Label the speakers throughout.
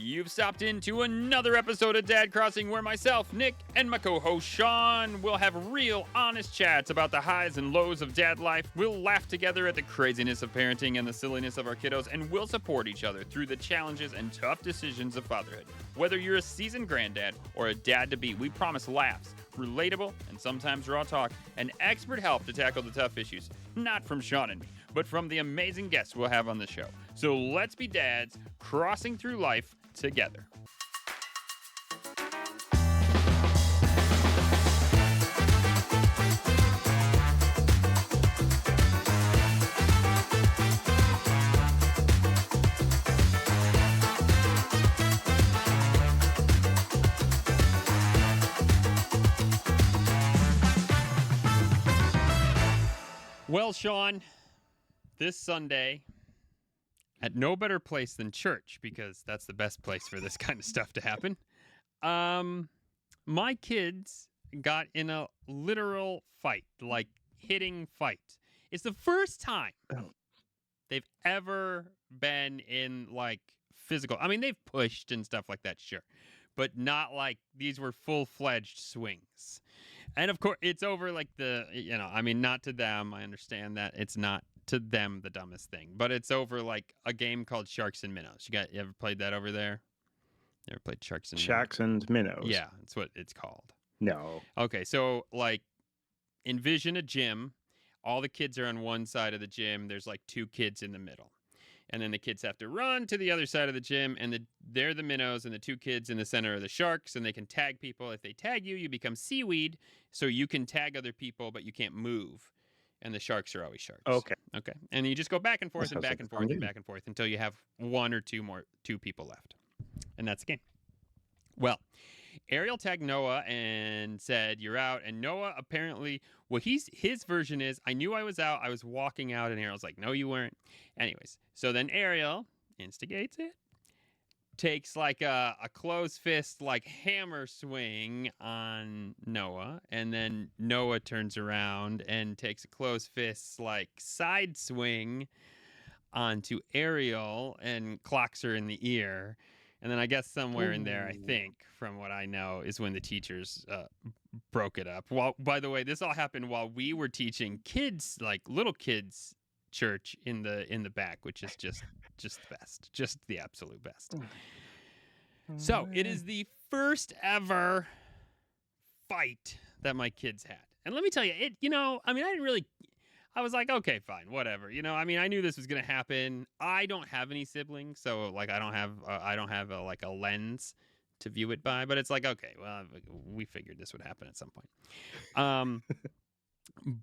Speaker 1: You've stopped into another episode of Dad Crossing where myself, Nick, and my co-host Sean will have real, honest chats about the highs and lows of dad life. We'll laugh together at the craziness of parenting and the silliness of our kiddos, and we'll support each other through the challenges and tough decisions of fatherhood. Whether you're a seasoned granddad or a dad-to-be, we promise laughs, relatable, and sometimes raw talk, and expert help to tackle the tough issues. Not from Sean and me, but from the amazing guests we'll have on the show. So let's be dads crossing through life together. Well, Sean, this Sunday, at no better place than church, because that's the best place for this kind of stuff to happen, my kids got in a literal fight, like hitting fight. It's the first time they've ever been in, like, physical. I mean, they've pushed and stuff like that, sure, but not like these were full-fledged swings. And of course, it's over like not to them. I understand that it's not to them the dumbest thing, but it's over like a game called Sharks and Minnows. You ever played that over there? You ever played Sharks and
Speaker 2: Minnows?
Speaker 1: Yeah, that's what it's called.
Speaker 2: No.
Speaker 1: Okay, so like envision a gym. All the kids are on one side of the gym. There's like two kids in the middle. And then the kids have to run to the other side of the gym, and they're the minnows, and the two kids in the center are the sharks, and they can tag people. If they tag you, you become seaweed, so you can tag other people, but you can't move. And the sharks are always sharks.
Speaker 2: Okay.
Speaker 1: And you just go back and forth and back and forth and back and forth until you have one or two people left. And that's the game. Well, Ariel tagged Noah and said, "You're out." And Noah apparently, his version is, "I knew I was out. I was walking out." And Ariel's like, "No, you weren't." Anyways, so then Ariel instigates it, takes like a closed fist, like hammer swing on Noah. And then Noah turns around and takes a closed fist, like side swing onto Ariel and clocks her in the ear. And then I guess somewhere in there, I think, from what I know, is when the teachers broke it up. Well, by the way, this all happened while we were teaching kids, like little kids, church in the back, which is just the best, just the absolute best. So it is the first ever fight that my kids had, and let me tell you, I was like, okay, fine, whatever. I knew this was going to happen. I don't have any siblings, so like I don't have a lens to view it by, but it's like, okay, well, we figured this would happen at some point.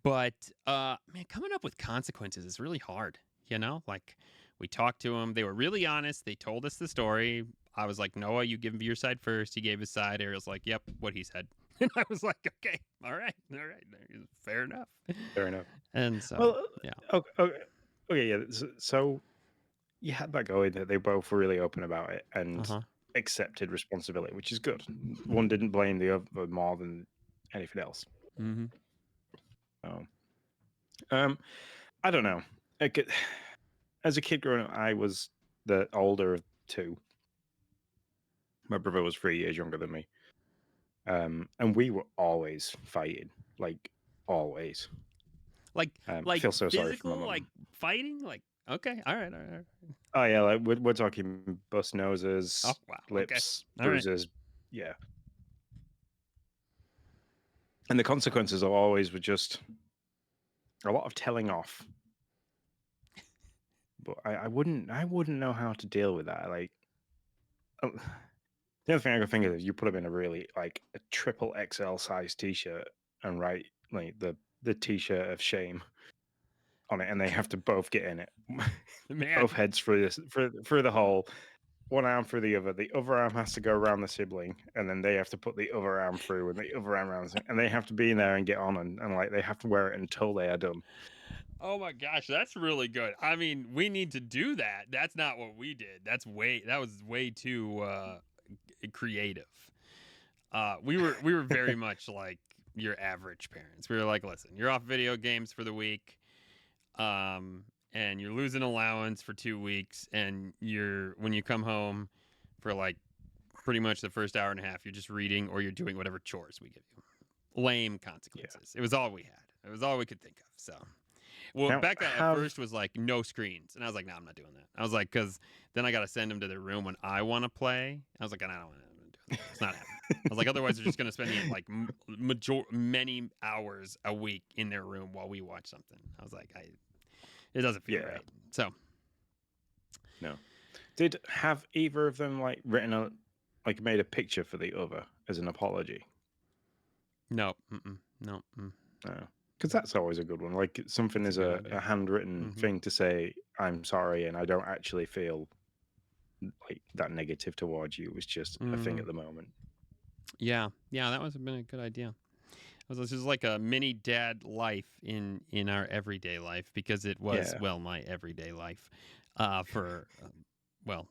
Speaker 1: But man, coming up with consequences is really hard, Like we talked to them. They were really honest. They told us the story. I was like, "Noah, you give your side first." He gave his side. Ariel's like, "Yep, what he said." And I was like, okay, all right. Fair enough. And so, yeah.
Speaker 2: Okay, yeah. So you had that going that they both were really open about it and accepted responsibility, which is good. One didn't blame the other more than anything else.
Speaker 1: Mm-hmm.
Speaker 2: I don't know. As a kid growing up, I was the older of two. My brother was 3 years younger than me. And we were always fighting, like always.
Speaker 1: Like
Speaker 2: feel so
Speaker 1: physical,
Speaker 2: sorry for my mom.
Speaker 1: like fighting, like okay, all right.
Speaker 2: Oh yeah, like we're talking bust noses, lips,
Speaker 1: okay.
Speaker 2: bruises, yeah. And the consequences always were just a lot of telling off. But I wouldn't know how to deal with that. Like, the other thing I could think of is you put them in a triple XL size t-shirt and write like the t-shirt of shame on it, and they have to both get in it. Both heads through the hole, one arm through the other arm has to go around the sibling, and then they have to put the other arm through and the other arm around, and they have to be in there and get on, and like they have to wear it until they are done.
Speaker 1: Oh my gosh, that's really good. I mean, we need to do that. That's not what we did. That was way too creative. We were very much like your average parents. We were like, listen, you're off video games for the week, and you're losing allowance for 2 weeks, and when you come home, for like pretty much the first hour and a half. You're just reading or you're doing whatever chores we give you. Lame consequences. It was all we had. It was all we could think of. So, well,
Speaker 2: Now,
Speaker 1: Becca at first was like, no screens. And I was like, no, I'm not doing that. I was like, because then I got to send them to their room when I want to play. I was like, I don't want to do that. It's not happening. I was like, otherwise they're just going to spend like many hours a week in their room while we watch something. I was like, it doesn't feel right. So,
Speaker 2: no. Did have either of them like made a picture for the other as an apology?
Speaker 1: No. No.
Speaker 2: Because that's always a good one. Like something is a handwritten thing to say, I'm sorry, and I don't actually feel like that negative towards you. It was just a thing at the moment.
Speaker 1: Yeah, that would have been a good idea. This is like a mini dad life in our everyday life, because it was my everyday life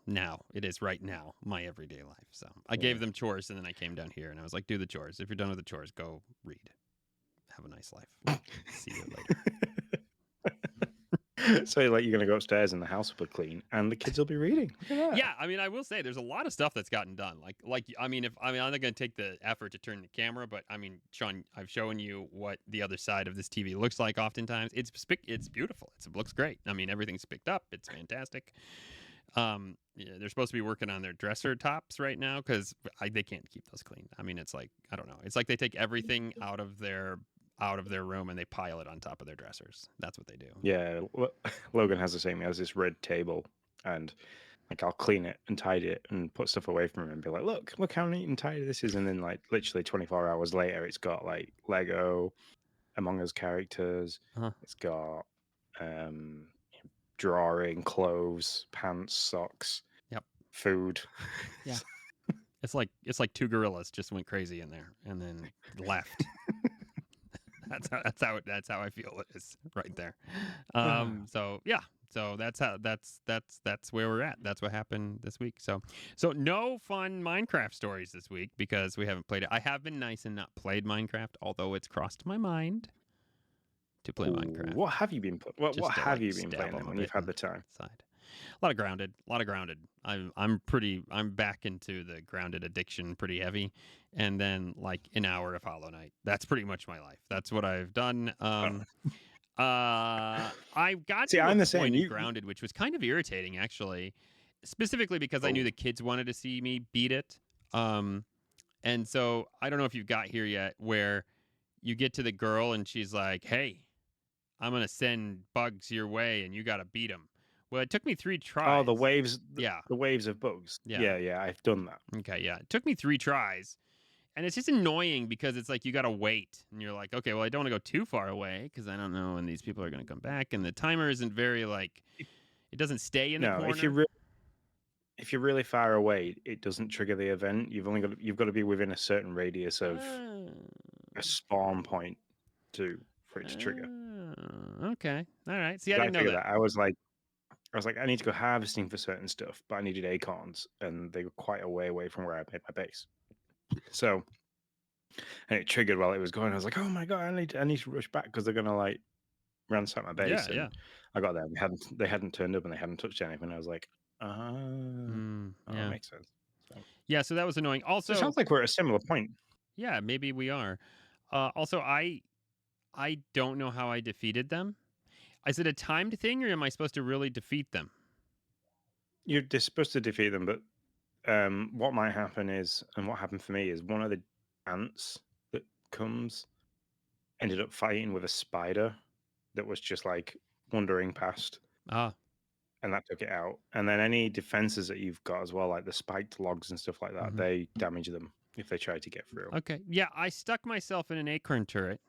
Speaker 1: now it is right now my everyday life. So I gave them chores, and then I came down here and I was like, do the chores. If you're done with the chores, go read. Have a nice life. See you later.
Speaker 2: So like you're gonna go upstairs and the house will be clean and the kids will be reading.
Speaker 1: Yeah, I mean, I will say there's a lot of stuff that's gotten done. I'm not gonna take the effort to turn the camera, but I mean, Sean, I've shown you what the other side of this TV looks like. Oftentimes, it's beautiful. It looks great. I mean, everything's picked up. It's fantastic. They're supposed to be working on their dresser tops right now because they can't keep those clean. I mean, it's like, I don't know. It's like they take everything out of their room and they pile it on top of their dressers. That's what they do.
Speaker 2: Yeah, Logan has the same. He has this red table, and like I'll clean it and tidy it and put stuff away from him and be like, look how neat and tidy this is. And then like literally 24 hours later, it's got like Lego, Among Us characters. It's got drawing, clothes, pants, socks, food.
Speaker 1: Yeah. It's like two gorillas just went crazy in there and then left. That's how I feel it is right there. So that's where we're at. That's what happened this week. So no fun Minecraft stories this week because we haven't played it. I have been nice and not played Minecraft, although it's crossed my mind to play Minecraft.
Speaker 2: What have you been playing? What have you been playing when you've had the time?
Speaker 1: A lot of grounded. I'm back into the grounded addiction pretty heavy, and then like an hour of Hollow Knight. That's pretty much my life. That's what I've done. I got to
Speaker 2: I'm
Speaker 1: a
Speaker 2: the same.
Speaker 1: point in grounded, which was kind of irritating actually, specifically because I knew the kids wanted to see me beat it. And so I don't know if you've got here yet, where you get to the girl and she's like, "Hey, I'm gonna send bugs your way, and you got to beat them." Well, it took me 3 tries.
Speaker 2: Oh, the waves.
Speaker 1: Yeah.
Speaker 2: The waves of bugs. Yeah, I've done that.
Speaker 1: Okay, yeah. It took me 3 tries. And it's just annoying because it's like you got to wait. And you're like, okay, well, I don't want to go too far away because I don't know when these people are going to come back. And the timer isn't very, like, it doesn't stay in the corner.
Speaker 2: If you're really far away, it doesn't trigger the event. You've got to be within a certain radius of a spawn point for it to trigger.
Speaker 1: Okay. All right. See, I didn't know that.
Speaker 2: I was like, I need to go harvesting for certain stuff, but I needed acorns, and they were quite a way away from where I made my base. So, and it triggered while it was going. I was like, "Oh my god, I need to rush back because they're gonna like ransack my base."
Speaker 1: Yeah.
Speaker 2: I got there. They hadn't turned up, and they hadn't touched anything. I was like, that makes sense.
Speaker 1: So that was annoying. Also,
Speaker 2: it sounds like we're at a similar point.
Speaker 1: Yeah, maybe we are. Also, I don't know how I defeated them. Is it a timed thing, or am I supposed to really defeat them?
Speaker 2: You're supposed to defeat them, but what might happen is, and what happened for me is, one of the ants that comes ended up fighting with a spider that was just like wandering past. And that took it out. And then any defenses that you've got as well, like the spiked logs and stuff like that, they damage them if they try to get through.
Speaker 1: Okay. Yeah, I stuck myself in an acorn turret,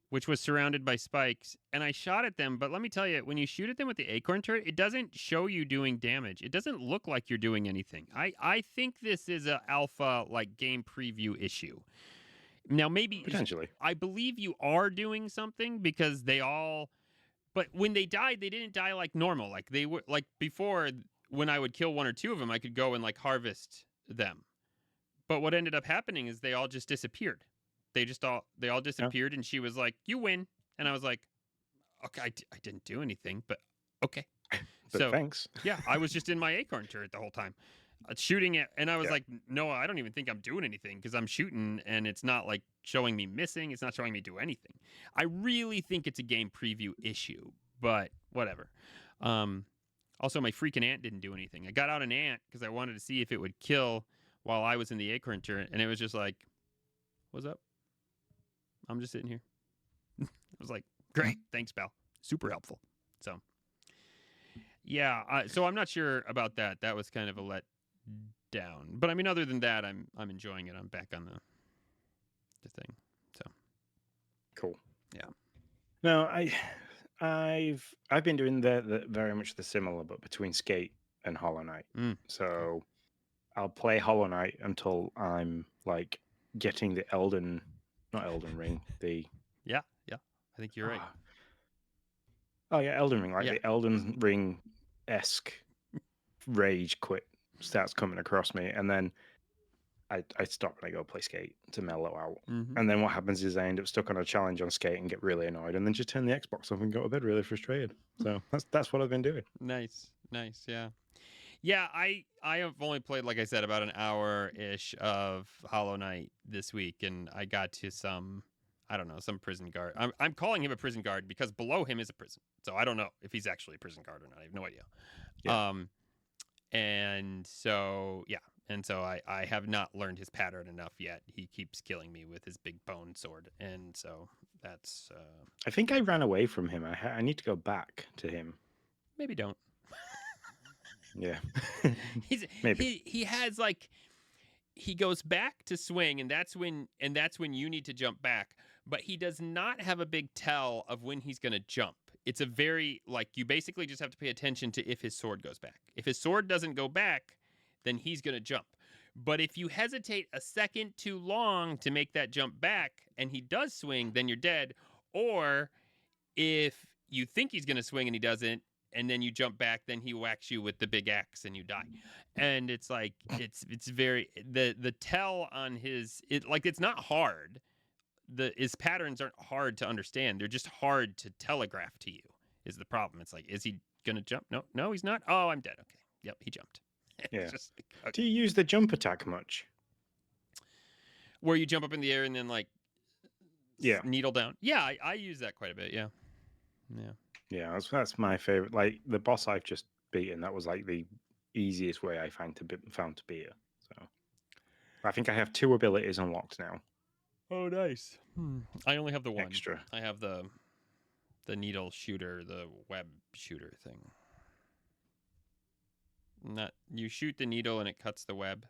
Speaker 1: which was surrounded by spikes, and I shot at them. But let me tell you, when you shoot at them with the acorn turret, it doesn't show you doing damage. It doesn't look like you're doing anything. I think this is an alpha, like, game preview issue. Now, maybe...
Speaker 2: Potentially.
Speaker 1: I believe you are doing something because but when they died, they didn't die like normal. Like, they were... Like, before, when I would kill 1 or 2 of them, I could go and, like, harvest them. But what ended up happening is they all just disappeared. They all disappeared, and she was like, "You win," and I was like, "Okay, I didn't do anything, but okay."
Speaker 2: But thanks.
Speaker 1: Yeah, I was just in my acorn turret the whole time, shooting it, and I was like, no, I don't even think I'm doing anything because I'm shooting, and it's not like showing me missing. It's not showing me do anything. I really think it's a game preview issue, but whatever. Also, my freaking ant didn't do anything. I got out an ant because I wanted to see if it would kill while I was in the acorn turret, and it was just like, what's up? I'm just sitting here. I was like, great, thanks, pal. Super helpful. So, yeah. So I'm not sure about that. That was kind of a let down. But I mean, other than that, I'm enjoying it. I'm back on the thing. So
Speaker 2: cool.
Speaker 1: Yeah.
Speaker 2: No, I've been doing the very much the similar, but between Skate and Hollow Knight. So I'll play Hollow Knight until I'm like getting the not Elden Ring, the
Speaker 1: yeah. I think you're right.
Speaker 2: Oh yeah, Elden Ring, like the Elden Ring-esque rage quit starts coming across me, and then I stop and I go play Skate to mellow out. And then what happens is I end up stuck on a challenge on Skate and get really annoyed, and then just turn the Xbox off and go to bed really frustrated. So that's what I've been doing.
Speaker 1: Nice, yeah. Yeah, I have only played, like I said, about an hour-ish of Hollow Knight this week, and I got to some prison guard. I'm calling him a prison guard because below him is a prison. So I don't know if he's actually a prison guard or not. I have no idea. Yeah. And so, yeah. And so I have not learned his pattern enough yet. He keeps killing me with his big bone sword. And so that's...
Speaker 2: I think I ran away from him. I need to go back to him.
Speaker 1: Maybe don't.
Speaker 2: Yeah.
Speaker 1: Maybe. He has like... He goes back to swing, and that's when you need to jump back. But he does not have a big tell of when he's going to jump. It's a very, like, you basically just have to pay attention to if his sword goes back. If his sword doesn't go back, then he's going to jump. But if you hesitate a second too long to make that jump back and he does swing, then you're dead. Or if you think he's going to swing and he doesn't, and then you jump back, then he whacks you with the big axe and you die. And it's like, it's very, the tell on his, it's not hard. His patterns aren't hard to understand. They're just hard to telegraph to you is the problem. It's like, is he going to jump? No, he's not. Oh, I'm dead. Okay. Yep, he jumped.
Speaker 2: Yeah. Just like, okay. Do you use the jump attack much?
Speaker 1: Where you jump up in the air and then like needle down? Yeah, I use that quite a bit. Yeah.
Speaker 2: Yeah, that's my favorite. Like the boss I've just beaten, that was like the easiest way I found to beat her. So I think I have 2 abilities unlocked now.
Speaker 1: Oh, nice. I only have the one.
Speaker 2: Extra.
Speaker 1: I have the needle shooter, the web shooter thing. Not you shoot the needle and it cuts the web.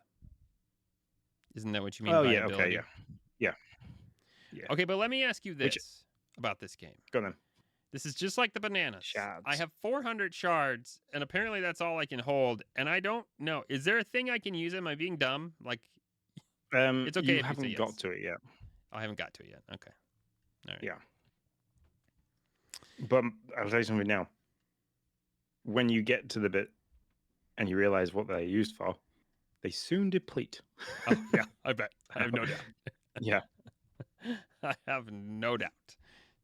Speaker 1: Isn't that what you mean by ability?
Speaker 2: Okay, yeah.
Speaker 1: Okay, but let me ask you this about this game.
Speaker 2: Go then.
Speaker 1: This is just like the bananas.
Speaker 2: Shards.
Speaker 1: I have 400 shards, and apparently that's all I can hold. And I don't know. Is there a thing I can use? Am I being dumb? Like, it's okay.
Speaker 2: You haven't got to it yet.
Speaker 1: I haven't got to it yet. Okay. All right.
Speaker 2: Yeah. But I'll tell you something now. When you get to the bit and you realize what they're used for, they soon deplete.
Speaker 1: Oh, yeah, I bet. I have no doubt.
Speaker 2: Yeah.
Speaker 1: I have no doubt.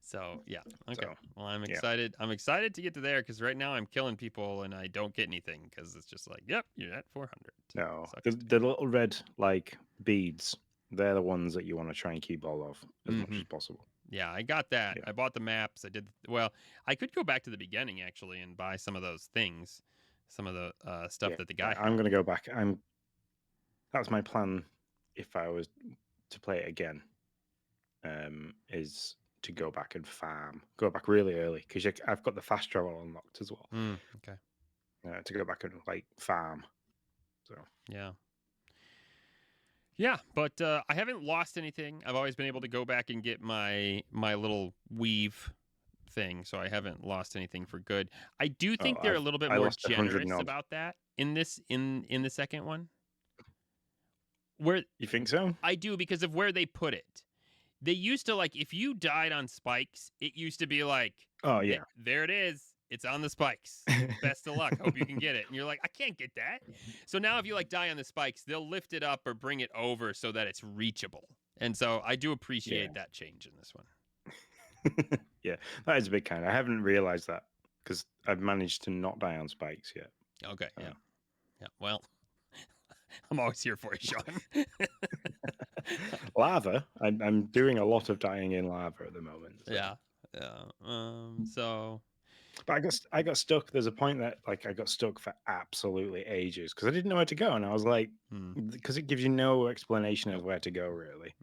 Speaker 1: So, yeah. Okay. Well, I'm excited. Yeah. I'm excited to get to there because right now I'm killing people and I don't get anything because it's just like, yep, you're at 400.
Speaker 2: No. The little red, like, beads, they're the ones that you want to try and keep all of as much as possible.
Speaker 1: Yeah, I got that. Yeah. I bought the maps. I could go back to the beginning, actually, and buy some of those things, some of the stuff that the guy had.
Speaker 2: I'm going to go back. That's my plan if I was to play it again, is to go back and farm. Go back really early, because I've got the fast travel unlocked as well.
Speaker 1: Okay.
Speaker 2: To go back and, like, farm. So
Speaker 1: yeah. Yeah, but I haven't lost anything. I've always been able to go back and get my little weave thing, so I haven't lost anything for good. I do think they're a little bit more generous about that in the second one. Where
Speaker 2: you think so?
Speaker 1: I do, because of where they put it. They used to, like, if you died on spikes, it used to be like,
Speaker 2: oh yeah,
Speaker 1: there it is. It's on the spikes. Best of luck. Hope you can get it. And you're like, I can't get that. So now if you, like, die on the spikes, they'll lift it up or bring it over so that it's reachable. And so I do appreciate that change in this one.
Speaker 2: Yeah, that is a big kind. I haven't realized that because I've managed to not die on spikes yet.
Speaker 1: Okay, yeah. Well, I'm always here for you, Sean.
Speaker 2: Lava. I'm doing a lot of dying in lava at the moment. So.
Speaker 1: Yeah. So.
Speaker 2: But I got stuck. There's a point that like I got stuck for absolutely ages because I didn't know where to go, and I was like, because it gives you no explanation of where to go really,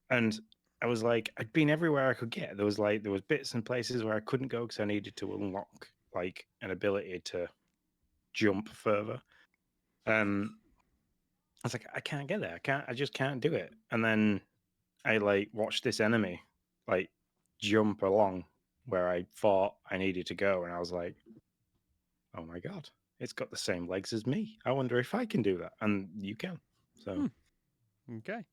Speaker 2: and I was like, I'd been everywhere I could get. There was bits and places where I couldn't go because I needed to unlock like an ability to jump further. I was like, I can't get there. I just can't do it. And then I like watched this enemy like jump along where I thought I needed to go, and I was like, oh my god, it's got the same legs as me. I wonder if I can do that. And you can. So
Speaker 1: Okay.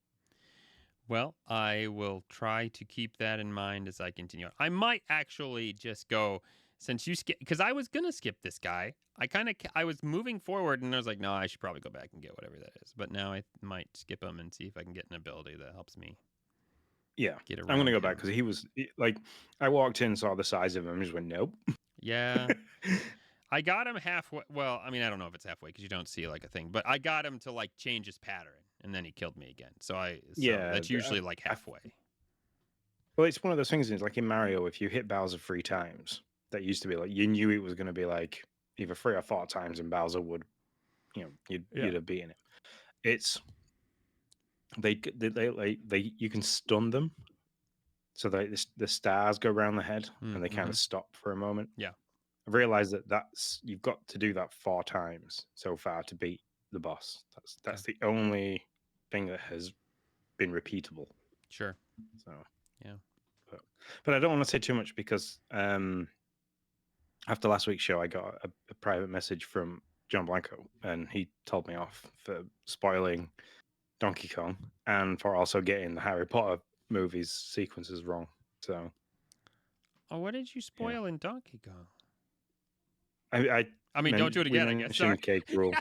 Speaker 1: Well, I will try to keep that in mind as I continue on. I might actually just go, since you skip, because I was gonna skip this guy. I was moving forward, and I was like, no, I should probably go back and get whatever that is. But now I might skip him and see if I can get an ability that helps me.
Speaker 2: Yeah,
Speaker 1: get around.
Speaker 2: I'm gonna go back because he was like, I walked in, saw the size of him, and just went, nope.
Speaker 1: Yeah. I got him halfway. Well, I mean, I don't know if it's halfway because you don't see like a thing, but I got him to like change his pattern, and then he killed me again. So that's usually like halfway.
Speaker 2: Well, it's one of those things. It's like in Mario, if you hit Bowser 3 times, that used to be like you knew it was going to be like either 3 or 4 times, and Bowser would, you'd have beaten it. It's they you can stun them, so the stars go around the head and they kind of stop for a moment.
Speaker 1: Yeah,
Speaker 2: I've realized that's you've got to do that 4 times so far to beat the boss. That's the only thing that has been repeatable.
Speaker 1: Sure.
Speaker 2: So
Speaker 1: yeah,
Speaker 2: but I don't want to say too much because after last week's show, I got a private message from John Blanco, and he told me off for spoiling Donkey Kong and for also getting the Harry Potter movies sequences wrong. So,
Speaker 1: what did you spoil in Donkey Kong?
Speaker 2: I
Speaker 1: mean, don't do it again. I guess. Sorry.
Speaker 2: Cake rule.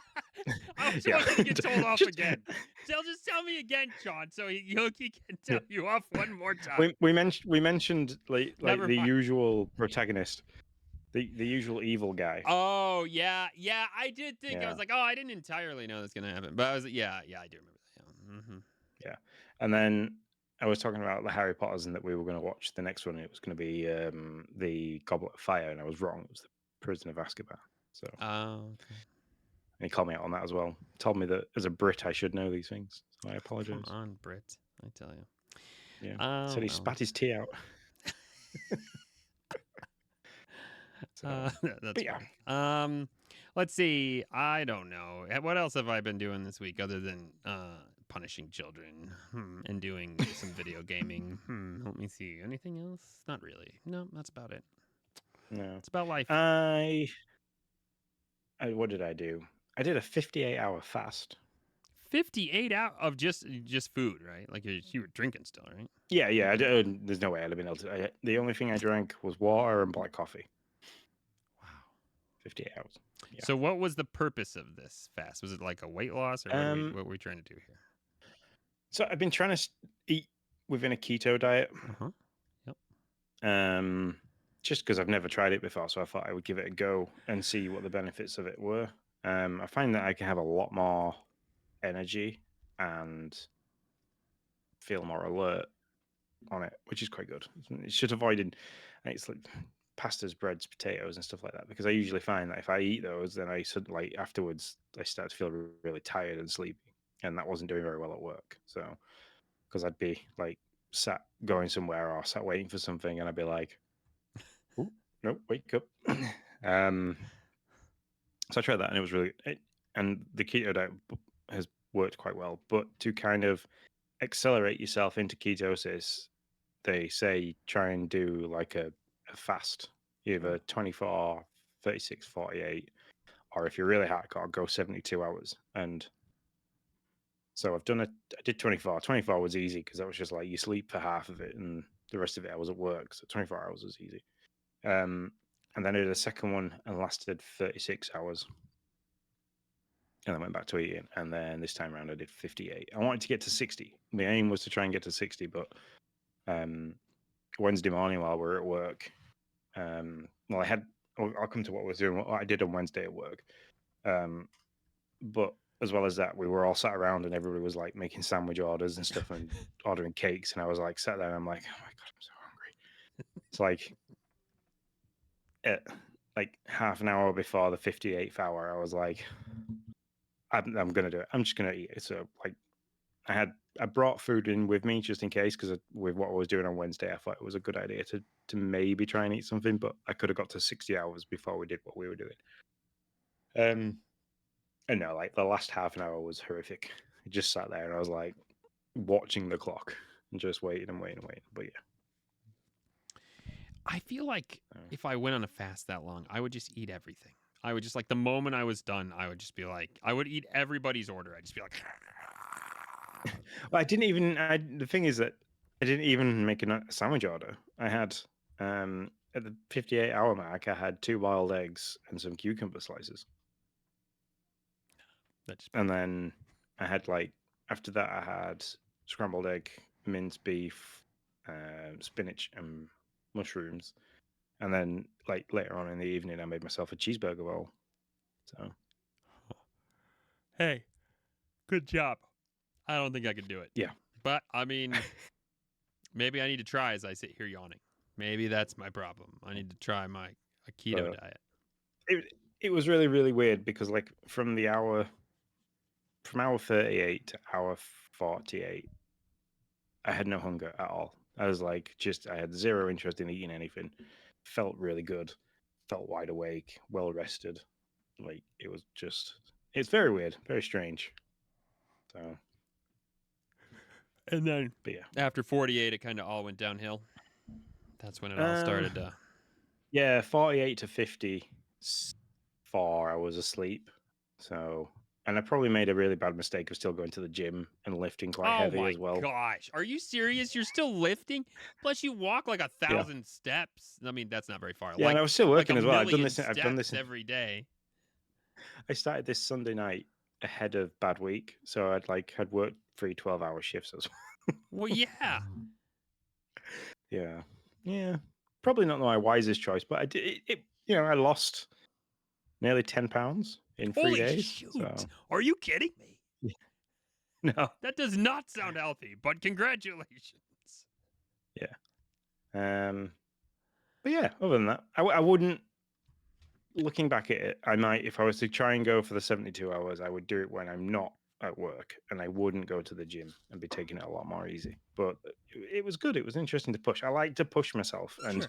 Speaker 1: I was going to get told off again. Just tell me again, Sean, so Yoki can tell you off one more time.
Speaker 2: We mentioned like the usual protagonist. The usual evil guy.
Speaker 1: Oh yeah, I did think I was like, I didn't entirely know that's gonna happen, but I was like, yeah, I do remember that.
Speaker 2: Yeah, and then I was talking about the Harry Potters and that we were going to watch the next one. It was going to be the Goblet of Fire, and I was wrong. It was the Prison of Azkaban. So,
Speaker 1: okay.
Speaker 2: And he called me out on that as well. Told me that as a Brit I should know these things. So I apologize.
Speaker 1: Come on, Brit, I tell you.
Speaker 2: Yeah, said he spat his tea out.
Speaker 1: That's funny. Let's see. I don't know. What else have I been doing this week other than punishing children and doing some video gaming? Let me see. Anything else? Not really. No, that's about it.
Speaker 2: No,
Speaker 1: it's about life.
Speaker 2: What did I do? I did a 58-hour fast.
Speaker 1: 58 hours of just food, right? Like you were drinking still, right?
Speaker 2: Yeah. There's no way I'd have been able to. The only thing I drank was water and black coffee. Wow, 58 hours. Yeah.
Speaker 1: So what was the purpose of this fast? Was it like a weight loss, or what were we trying to do here?
Speaker 2: So I've been trying to eat within a keto diet.
Speaker 1: Yep.
Speaker 2: Just because I've never tried it before, so I thought I would give it a go and see what the benefits of it were. I find that I can have a lot more energy and feel more alert on it, which is quite good. It should avoid it's like pastas, breads, potatoes, and stuff like that, because I usually find that if I eat those, then I sort of like afterwards I start to feel really tired and sleepy, and that wasn't doing very well at work. So because I'd be like sat going somewhere or sat waiting for something, and I'd be like, "Ooh, no, wake up." So I tried that, and it was really and the keto diet has worked quite well. But to kind of accelerate yourself into ketosis, they say try and do like a fast, either 24, 36, 48, or if you're really hardcore, go 72 hours. And so I did 24. 24 was easy because that was just like you sleep for half of it and the rest of it I was at work. So 24 hours was easy. And then I did a second one and lasted 36 hours. And then went back to eating. And then this time around I did 58. I wanted to get to 60. The aim was to try and get to 60, but Wednesday morning while we were at work, I had I'll come to what I did on Wednesday at work. But as well as that, we were all sat around and everybody was like making sandwich orders and stuff and ordering cakes. And I was like sat there and I'm like, oh my God, I'm so hungry. It's like half an hour before the 58th hour, I was like, I'm gonna do it. I'm just gonna eat it. So like I brought food in with me just in case, because with what I was doing on Wednesday, I thought it was a good idea to maybe try and eat something, but I could have got to 60 hours before we did what we were doing. And no, like the last half an hour was horrific. I just sat there and I was like watching the clock and just waiting and waiting and waiting. But yeah.
Speaker 1: I feel like if I went on a fast that long, I would just eat everything. I would just, like, the moment I was done, I would just be like, I would eat everybody's order. I'd just be like,
Speaker 2: well, I didn't even. The thing is that I didn't even make a sandwich order. I had at the 58-hour mark, I had 2 boiled eggs and some cucumber slices. And then I had after that I had scrambled egg, minced beef, spinach, and mushrooms. And then later on in the evening, I made myself a cheeseburger roll. So,
Speaker 1: hey, good job. I don't think I could do it.
Speaker 2: Yeah,
Speaker 1: but I mean, maybe I need to try as I sit here yawning. Maybe that's my problem. I need to try a keto diet.
Speaker 2: It was really, really weird because from hour 38 to hour 48, I had no hunger at all. I was I had zero interest in eating anything. Felt really good. Felt wide awake, well rested. It's very weird, very strange. So,
Speaker 1: and then after 48, it kind of all went downhill. That's when it all started.
Speaker 2: Yeah, 48 to 54, I was asleep. So, and I probably made a really bad mistake of still going to the gym and lifting quite heavy as well.
Speaker 1: Oh my gosh. Are you serious? You're still lifting? Plus you walk like 1,000 steps. I mean, that's not very far.
Speaker 2: Yeah, and I was still working as well. I've done this
Speaker 1: every day.
Speaker 2: I started this Sunday night ahead of bad week. So I'd worked 3 12-hour shifts as well.
Speaker 1: Well, yeah.
Speaker 2: Yeah. Probably not my wisest choice, but I did it. I lost nearly 10 pounds in 3 days.
Speaker 1: Shoot. So. Are you kidding me?
Speaker 2: No.
Speaker 1: That does not sound healthy, but congratulations.
Speaker 2: Yeah. But yeah, other than that, I wouldn't, looking back at it, I might, if I was to try and go for the 72 hours, I would do it when I'm not at work, and I wouldn't go to the gym and be taking it a lot more easy. But it was good. It was interesting to push. I like to push myself, and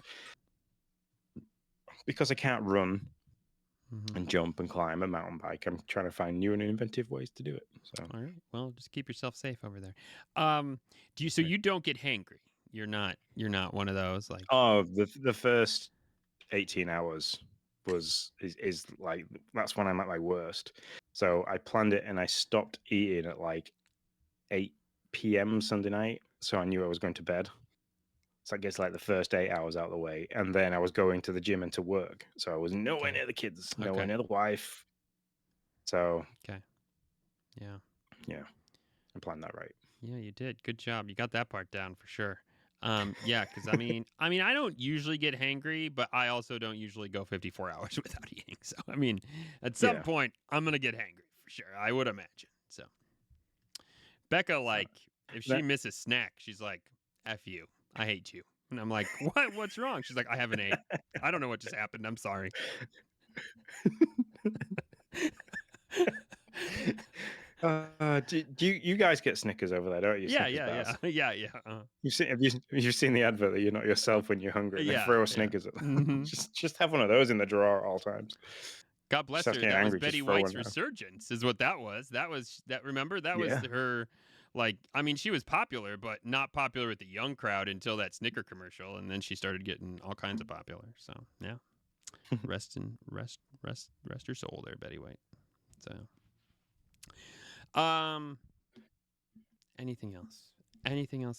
Speaker 2: because I can't run and jump and climb a mountain bike, I'm trying to find new and inventive ways to do it. So,
Speaker 1: all right, well, just keep yourself safe over there. You don't get hangry? You're not one of those
Speaker 2: the first 18 hours is that's when I'm at my worst. So I planned it and I stopped eating at 8 p.m. Sunday night. So I knew I was going to bed. So I guess the first 8 hours out of the way, and then I was going to the gym and to work. So I was nowhere near the kids, nowhere near the wife. So
Speaker 1: yeah,
Speaker 2: I planned that right.
Speaker 1: Yeah, you did. Good job. You got that part down for sure. Yeah, because I mean, I don't usually get hangry, but I also don't usually go 54 hours without eating. So I mean, at some point, I'm gonna get hangry for sure. I would imagine. So Becca, if she misses snack, she's like, "F you, I hate you," and I'm like, "What? What's wrong?" She's like, "I haven't ate. I don't know what just happened. I'm sorry."
Speaker 2: Do you guys get Snickers over there, don't you?
Speaker 1: Yeah.
Speaker 2: You've seen the advert that you're not yourself when you're hungry. They throw Snickers at them.
Speaker 1: Mm-hmm.
Speaker 2: Just have one of those in the drawer at all times.
Speaker 1: God bless her. That was Betty White's resurgence, is what that was. Remember, that was her. She was popular, but not popular with the young crowd until that Snicker commercial, and then she started getting all kinds of popular. So yeah, rest her soul there, Betty White. So. Anything else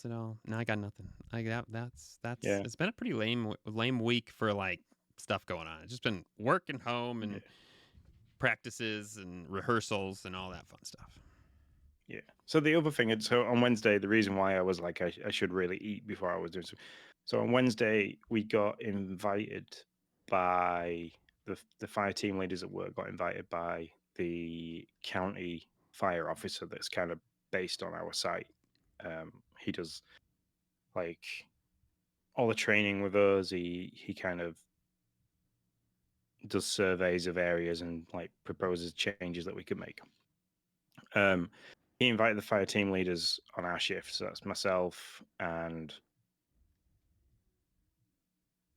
Speaker 1: at all? No, I got nothing. That's It's been a pretty lame week for stuff going on. It's just been working home and practices and rehearsals and all that fun stuff.
Speaker 2: Yeah. So the other thing, so on Wednesday, the reason why I was I should really eat before I was doing so on Wednesday, we got invited by the fire team leaders at work got invited by the county fire officer that's kind of based on our site. He does like all the training with us. He kind of does surveys of areas and like proposes changes that we could make. He invited the fire team leaders on our shift, so that's myself and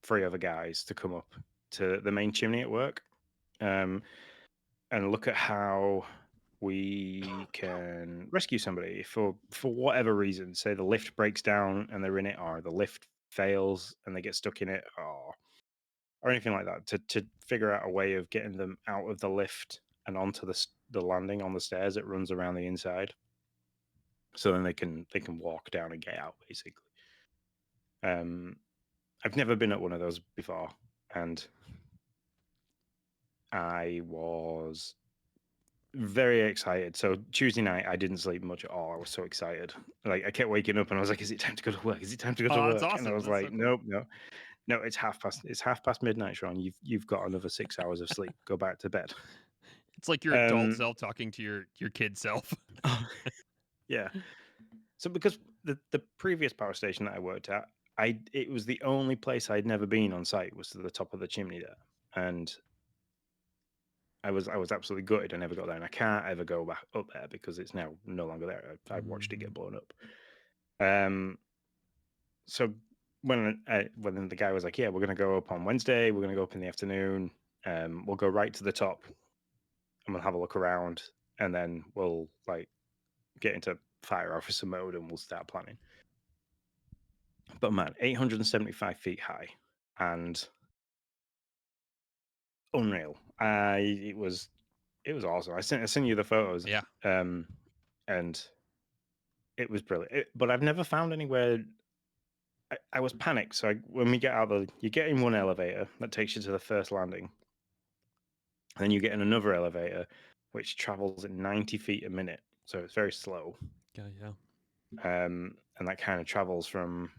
Speaker 2: 3 other guys, to come up to the main chimney at work, and look at how we can rescue somebody for whatever reason. Say the lift breaks down and they're in it, or the lift fails and they get stuck in it, or anything like that. To figure out a way of getting them out of the lift and onto the landing on the stairs that runs around the inside, so then they can walk down and get out, basically. I've never been at one of those before, and I was very excited. So Tuesday night, I didn't sleep much at all. I was so excited. Like, I kept waking up and I was like, "Is it time to go to work? Is it time to go to work?"
Speaker 1: That's awesome.
Speaker 2: And I was
Speaker 1: that's
Speaker 2: like,
Speaker 1: so cool.
Speaker 2: "No, it's 2:30 midnight, Sean. You've got another 6 hours of sleep. Go back to bed."
Speaker 1: It's like your adult self talking to your kid self.
Speaker 2: Yeah. So because the previous power station that I worked at, it was the only place I'd never been on site, was to the top of the chimney there, and I was absolutely gutted I never got there, and I can't ever go back up there because it's now no longer there. I watched it get blown up. So when the guy was like, "Yeah, we're gonna go up on Wednesday. We're gonna go up in the afternoon. We'll go right to the top, and we'll have a look around, and then we'll like get into fire officer mode and we'll start planning." But man, 875 feet high and unreal. It was awesome. I sent you the photos.
Speaker 1: Yeah.
Speaker 2: And it was brilliant. But I've never found anywhere. I was panicked. So when we get out you get in one elevator that takes you to the first landing, and then you get in another elevator which travels at 90 feet a minute, so it's very slow.
Speaker 1: Yeah.
Speaker 2: And that kind of travels from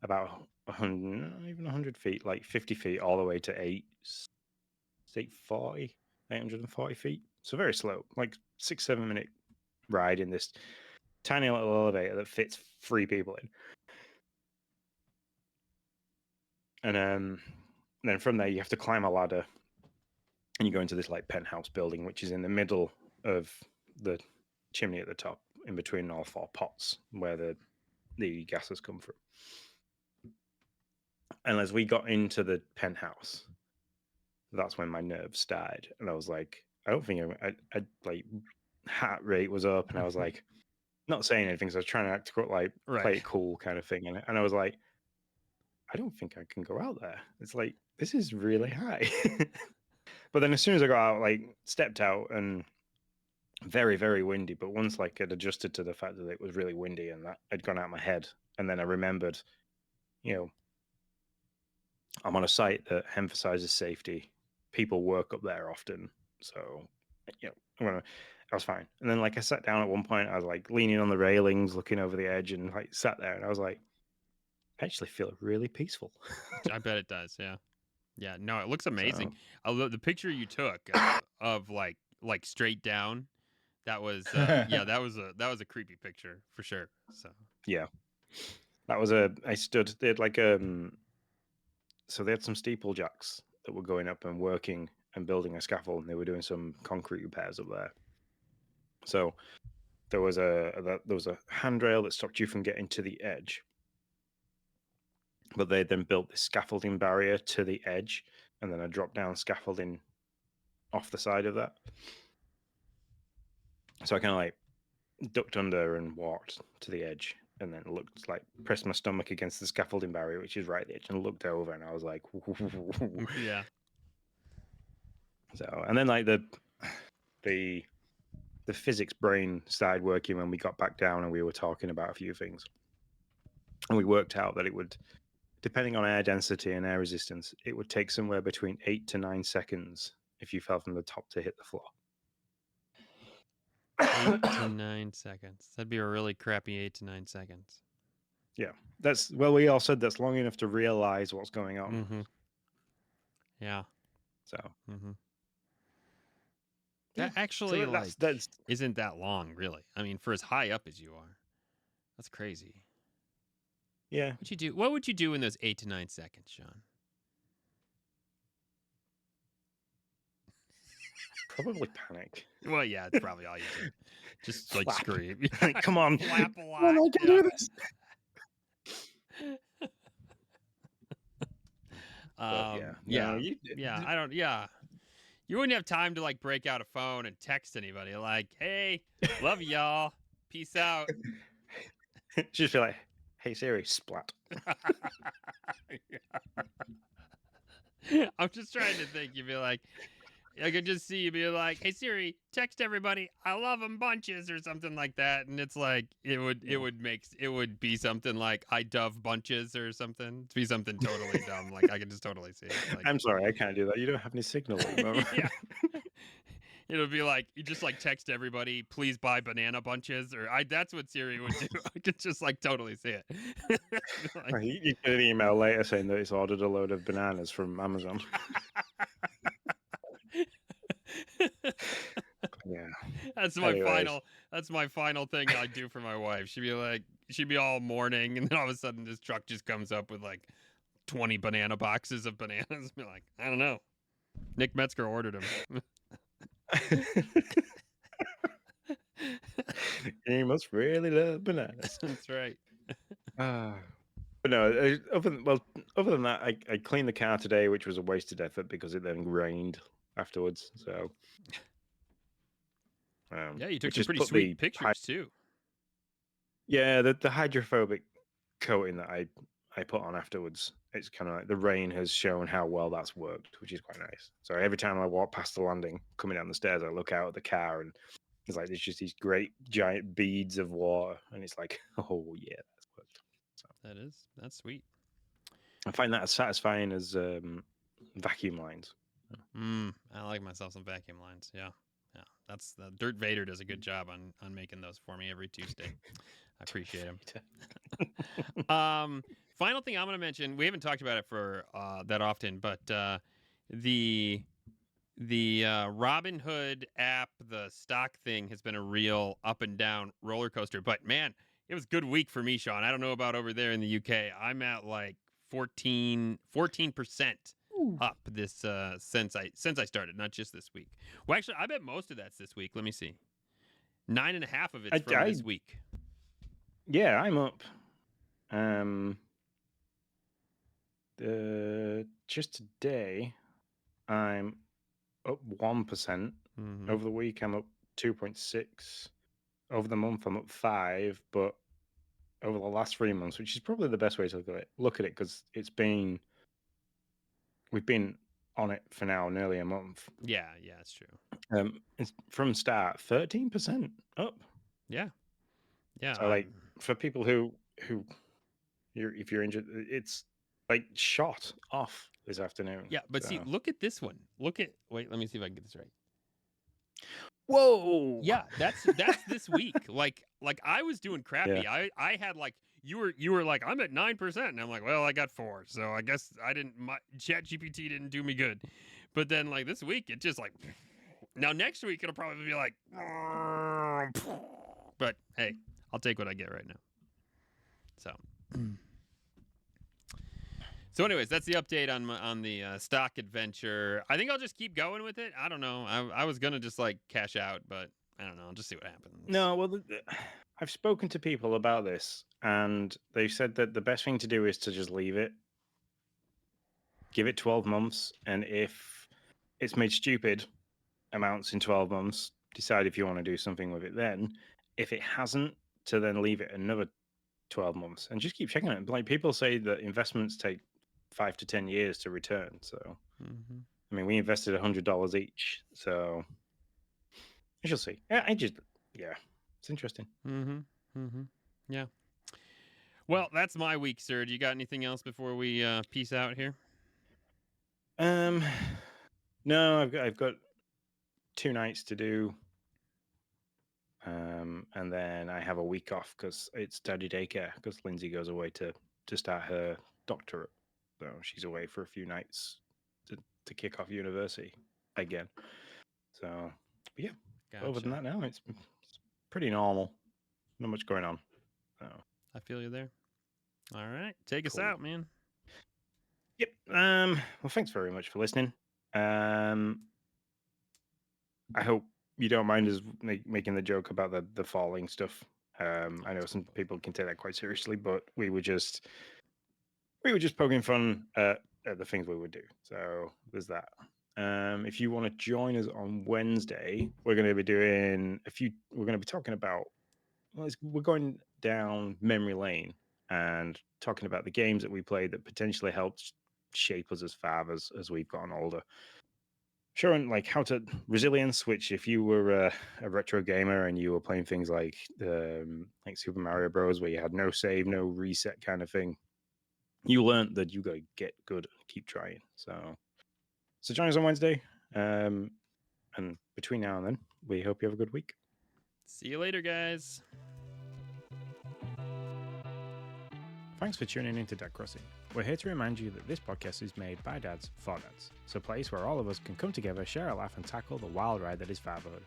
Speaker 2: about 100, not even 100 feet, like 50 feet, all the way to 840 feet. So very slow, like 6-7 minute ride in this tiny little elevator that fits 3 people in. And then from there you have to climb a ladder, and you go into this like penthouse building, which is in the middle of the chimney at the top, in between all 4 pots where the gases come from. And as we got into the penthouse, that's when my nerves started, and I was like, I don't think I like, heart rate was up, and I was like, not saying anything, so I was trying to act like play it cool kind of thing, and I was like, I don't think I can go out there. It's like, this is really high. But then as soon as I got out, like stepped out, and very, very windy, but once like I'd adjusted to the fact that it was really windy and that had gone out of my head, and then I remembered, I'm on a site that emphasizes safety. People work up there often, so I was fine. And then like I sat down at one point, I was like leaning on the railings, looking over the edge, and like sat there, and I was like, I actually feel really peaceful.
Speaker 1: I bet it does. Yeah. Yeah. No, it looks amazing. I love the picture you took of like straight down. That was that was a creepy picture for sure. So
Speaker 2: yeah, that was they had like so they had some steeplejacks that were going up and working and building a scaffold, and they were doing some concrete repairs up there. So there was a handrail that stopped you from getting to the edge, but they then built this scaffolding barrier to the edge, and then a drop down scaffolding off the side of that. So I kind of like ducked under and walked to the edge, and then looked, like pressed my stomach against the scaffolding barrier, which is right at the edge, and looked over, and I was like,
Speaker 1: yeah.
Speaker 2: So, and then like the physics brain started working when we got back down, and we were talking about a few things, and we worked out that it would, depending on air density and air resistance, it would take somewhere between 8 to 9 seconds if you fell from the top to hit the floor.
Speaker 1: 8 to 9 seconds. That'd be a really crappy 8 to 9 seconds.
Speaker 2: Yeah, we all said that's long enough to realize what's going on.
Speaker 1: Mm-hmm. Yeah.
Speaker 2: So
Speaker 1: that actually that's isn't that long, really. I mean, for as high up as you are, that's crazy.
Speaker 2: Yeah.
Speaker 1: What would you do in those 8 to 9 seconds, Sean?
Speaker 2: Probably panic.
Speaker 1: Well, yeah, it's probably all you do. Just like scream.
Speaker 2: Come on.
Speaker 1: Flap a lot.
Speaker 2: Come on, I can do this.
Speaker 1: You wouldn't have time to like break out a phone and text anybody like, "Hey, love y'all, peace out."
Speaker 2: Just be like, "Hey Siri, splat."
Speaker 1: I'm just trying to think. You'd be like, I could just see you be like, "Hey Siri, text everybody, I love them bunches," or something like that, and it's like it would be something like I dove bunches or something. It'd be something totally dumb. Like I could just totally see it. Like,
Speaker 2: I'm sorry, I can't do that. You don't have any signal at the moment.
Speaker 1: Yeah. It'll be like you just like text everybody, "Please buy banana bunches," or that's what Siri would do. I could just like totally see it.
Speaker 2: Like, you get an email later saying that it's ordered a load of bananas from Amazon. Yeah.
Speaker 1: That's my final thing I do for my wife. She'd be all morning, and then all of a sudden this truck just comes up with like 20 banana boxes of bananas. Be like, I don't know. Nick Metzger ordered them.
Speaker 2: You must really love bananas.
Speaker 1: That's right.
Speaker 2: But no, other than that, I cleaned the car today, which was a wasted effort because it then rained afterwards. So
Speaker 1: yeah, you took some pretty sweet pictures too.
Speaker 2: Yeah, the hydrophobic coating that I put on afterwards, it's kind of like the rain has shown how well that's worked, which is quite nice. So every time I walk past the landing, coming down the stairs, I look out at the car and it's like there's just these great giant beads of water, and it's like, oh yeah, that's worked. So
Speaker 1: That's sweet.
Speaker 2: I find that as satisfying as vacuum lines.
Speaker 1: I like myself some vacuum lines. Yeah. That's Dirt Vader does a good job on making those for me every Tuesday. I appreciate him. Final thing I'm going to mention. We haven't talked about it for that often, but the Robinhood app, the stock thing, has been a real up and down roller coaster. But man, it was a good week for me, Sean. I don't know about over there in the UK. I'm at like 14% up this since I started, not just this week. Well, actually, I bet most of that's this week. Let me see. 9.5 of it's from this week.
Speaker 2: Yeah, I'm up. Just today, I'm up 1%. Over the week, I'm up 2.6. Over the month, I'm up 5. But over the last 3 months, which is probably the best way to look at it, because we've been on it for now nearly a month.
Speaker 1: Yeah, it's true.
Speaker 2: It's from start 13% up.
Speaker 1: Yeah.
Speaker 2: So like for people who if you're injured, it's like shot off this afternoon.
Speaker 1: Yeah, but see, look at this one. Wait, let me see if I can get this right.
Speaker 2: Whoa.
Speaker 1: Yeah, that's this week. Like I was doing crappy. Yeah. I had like you were like, I'm at 9%, and I'm like, well, I got 4, so I guess ChatGPT didn't do me good. But then like this week, it just like now next week it'll probably be like, but hey, I'll take what I get right now. So anyways, that's the update on the stock adventure. I think I'll just keep going with it. I don't know. I was gonna just like cash out, but I don't know. I'll just see what happens.
Speaker 2: No, well, I've spoken to people about this, and they've said that the best thing to do is to just leave it. Give it 12 months, and if it's made stupid amounts in 12 months, decide if you want to do something with it then. If it hasn't, to then leave it another 12 months and just keep checking it. Like people say that investments take 5 to 10 years to return. So, I mean, we invested $100 each. So, I shall see. Yeah, it's interesting.
Speaker 1: Yeah. Well, that's my week, sir. Do you got anything else before we peace out here?
Speaker 2: No, I've got 2 nights to do. And then I have a week off because it's daddy daycare because Lindsay goes away to start her doctorate. So she's away for a few nights to to kick off university again. So, yeah.
Speaker 1: Gotcha.
Speaker 2: Other than that, now it's pretty normal. Not much going on. So.
Speaker 1: I feel you there. All right, take us out, man.
Speaker 2: Yep. Well, thanks very much for listening. I hope you don't mind us making the joke about the falling stuff. I know some people can take that quite seriously, but we were just poking fun at the things we would do. So there's that. If you want to join us on Wednesday, we're going to be doing we're going to be talking about. Well, we're going down memory lane and talking about the games that we played that potentially helped shape us as fathers as we've gotten older. Showing like how to resilience, which if you were a retro gamer and you were playing things like Super Mario Bros, where you had no save, no reset kind of thing, you learned that you got to get good and keep trying. So join us on Wednesday, and between now and then, we hope you have a good week.
Speaker 1: See you later, guys.
Speaker 2: Thanks for tuning in to Dad Crossing. We're here to remind you that this podcast is made by dads for dads. It's a place where all of us can come together, share a laugh, and tackle the wild ride that is fatherhood.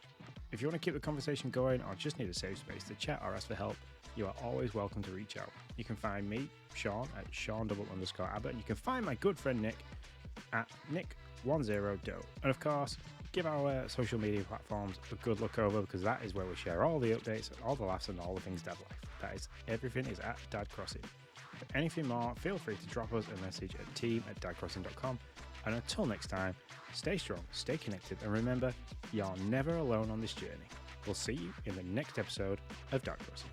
Speaker 2: If you want to keep the conversation going or just need a safe space to chat or ask for help, you are always welcome to reach out. You can find me, Sean, at Sean_Abbott. You can find my good friend Nick at Nick10Do. And of course, give our social media platforms a good look over, because that is where we share all the updates, all the laughs, and all the things dad life. That is, everything is at Dad Crossing. For anything more, feel free to drop us a message at team@dadcrossing.com. And until next time, stay strong, stay connected, and remember, you're never alone on this journey. We'll see you in the next episode of Dad Crossing.